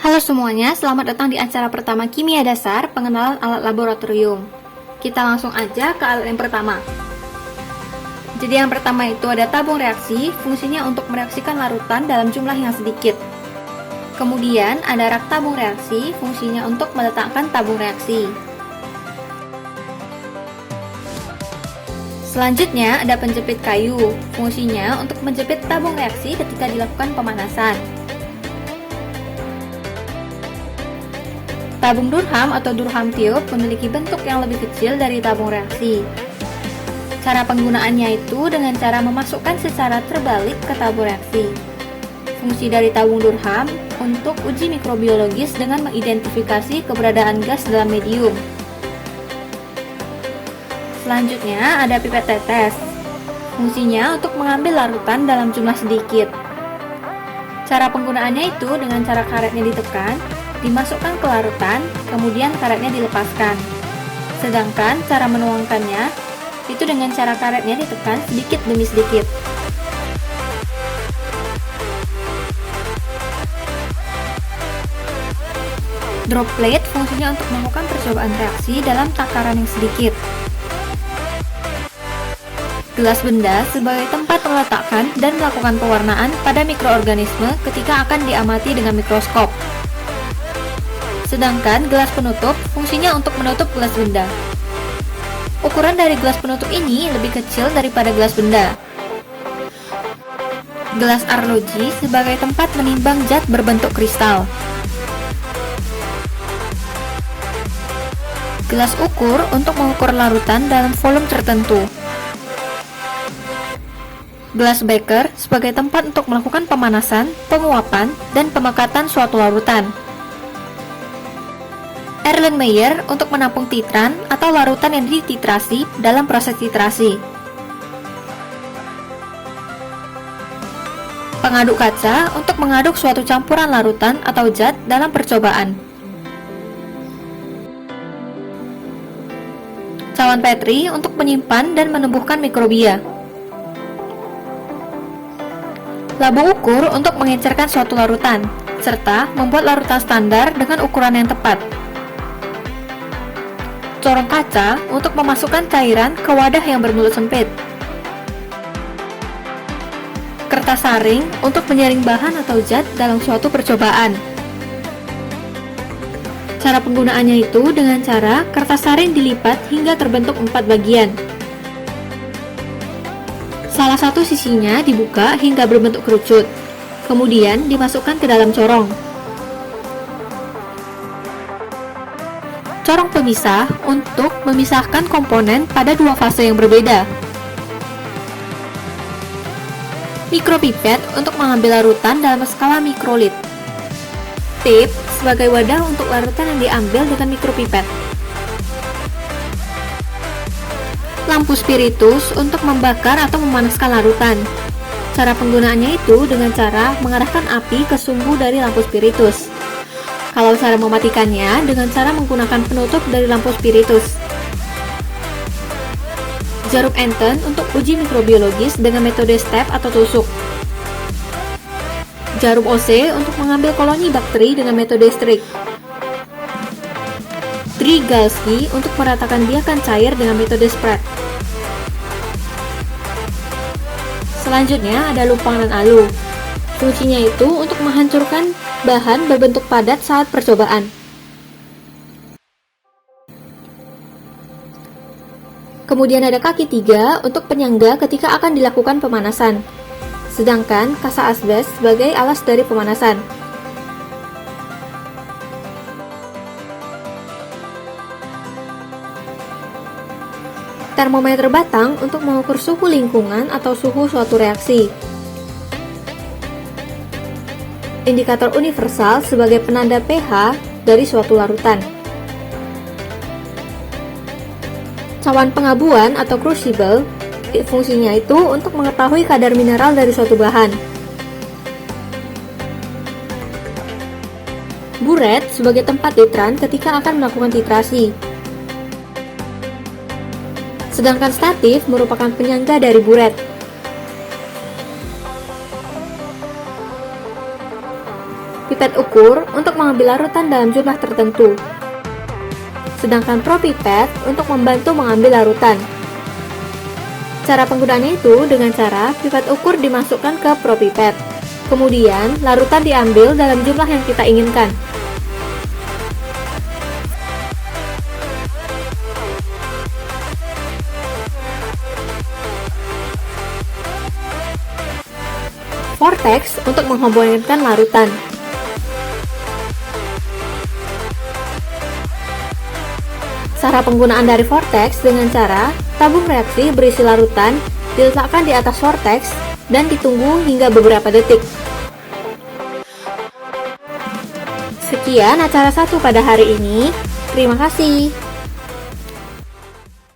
Halo semuanya, selamat datang di acara pertama Kimia Dasar, pengenalan alat laboratorium. Kita langsung aja ke alat yang pertama. Jadi yang pertama itu ada tabung reaksi, fungsinya untuk mereaksikan larutan dalam jumlah yang sedikit. Kemudian ada rak tabung reaksi, fungsinya untuk meletakkan tabung reaksi. Selanjutnya ada penjepit kayu, fungsinya untuk menjepit tabung reaksi ketika dilakukan pemanasan. Tabung Durham atau Durham tube memiliki bentuk yang lebih kecil dari tabung reaksi. Cara penggunaannya itu dengan cara memasukkan secara terbalik ke tabung reaksi. Fungsi dari tabung Durham untuk uji mikrobiologis dengan mengidentifikasi keberadaan gas dalam medium. Selanjutnya ada pipet tetes. Fungsinya untuk mengambil larutan dalam jumlah sedikit. Cara penggunaannya itu dengan cara karetnya ditekan, dimasukkan ke larutan, kemudian karetnya dilepaskan. Sedangkan cara menuangkannya itu dengan cara karetnya ditekan sedikit demi sedikit. Drop plate fungsinya untuk melakukan percobaan reaksi dalam takaran yang sedikit. Gelas benda sebagai tempat meletakkan dan melakukan pewarnaan pada mikroorganisme ketika akan diamati dengan mikroskop. Sedangkan gelas penutup fungsinya untuk menutup gelas benda. Ukuran dari gelas penutup ini lebih kecil daripada gelas benda. Gelas arloji sebagai tempat menimbang zat berbentuk kristal. Gelas ukur untuk mengukur larutan dalam volume tertentu. Gelas beker sebagai tempat untuk melakukan pemanasan, penguapan, dan pemekatan suatu larutan. Erlenmeyer untuk menampung titran atau larutan yang dititrasi dalam proses titrasi. Pengaduk kaca untuk mengaduk suatu campuran larutan atau zat dalam percobaan. Cawan Petri untuk menyimpan dan menumbuhkan mikrobia. Labu ukur untuk mengencerkan suatu larutan, serta membuat larutan standar dengan ukuran yang tepat. Corong kaca untuk memasukkan cairan ke wadah yang bermulut sempit. Kertas saring untuk menyaring bahan atau zat dalam suatu percobaan. Cara penggunaannya itu dengan cara kertas saring dilipat hingga terbentuk 4 bagian. Salah satu sisinya dibuka hingga berbentuk kerucut, kemudian dimasukkan ke dalam corong. Corong pemisah untuk memisahkan komponen pada 2 fase yang berbeda. Mikropipet untuk mengambil larutan dalam skala mikrolit. Tip sebagai wadah untuk larutan yang diambil dengan mikropipet. Lampu spiritus untuk membakar atau memanaskan larutan. Cara penggunaannya itu dengan cara mengarahkan api ke sumbu dari lampu spiritus. Kalau cara mematikannya dengan cara menggunakan penutup dari lampu spiritus. Jarum Enten untuk uji mikrobiologis dengan metode step atau tusuk. Jarum OC untuk mengambil koloni bakteri dengan metode Strik. Drygalski untuk meratakan biakan cair dengan metode spread. Selanjutnya ada lumpangan alu. Fungsinya itu untuk menghancurkan bahan berbentuk padat saat percobaan. Kemudian ada kaki 3 untuk penyangga ketika akan dilakukan pemanasan. Sedangkan kasa asbes sebagai alas dari pemanasan. Termometer batang untuk mengukur suhu lingkungan atau suhu suatu reaksi. Indikator universal sebagai penanda pH dari suatu larutan. Cawan pengabuan atau crucible, fungsinya itu untuk mengetahui kadar mineral dari suatu bahan. Buret sebagai tempat titran ketika akan melakukan titrasi. Sedangkan statif merupakan penyangga dari buret. pipet ukur untuk mengambil larutan dalam jumlah tertentu, sedangkan propipet untuk membantu mengambil larutan. Cara penggunaannya itu dengan cara pipet ukur dimasukkan ke propipet, kemudian larutan diambil dalam jumlah yang kita inginkan. Vortex untuk menghomogenkan larutan. Cara penggunaan dari vortex dengan cara tabung reaksi berisi larutan diletakkan di atas vortex dan ditunggu hingga beberapa detik. Sekian acara 1 pada hari ini. Terima kasih.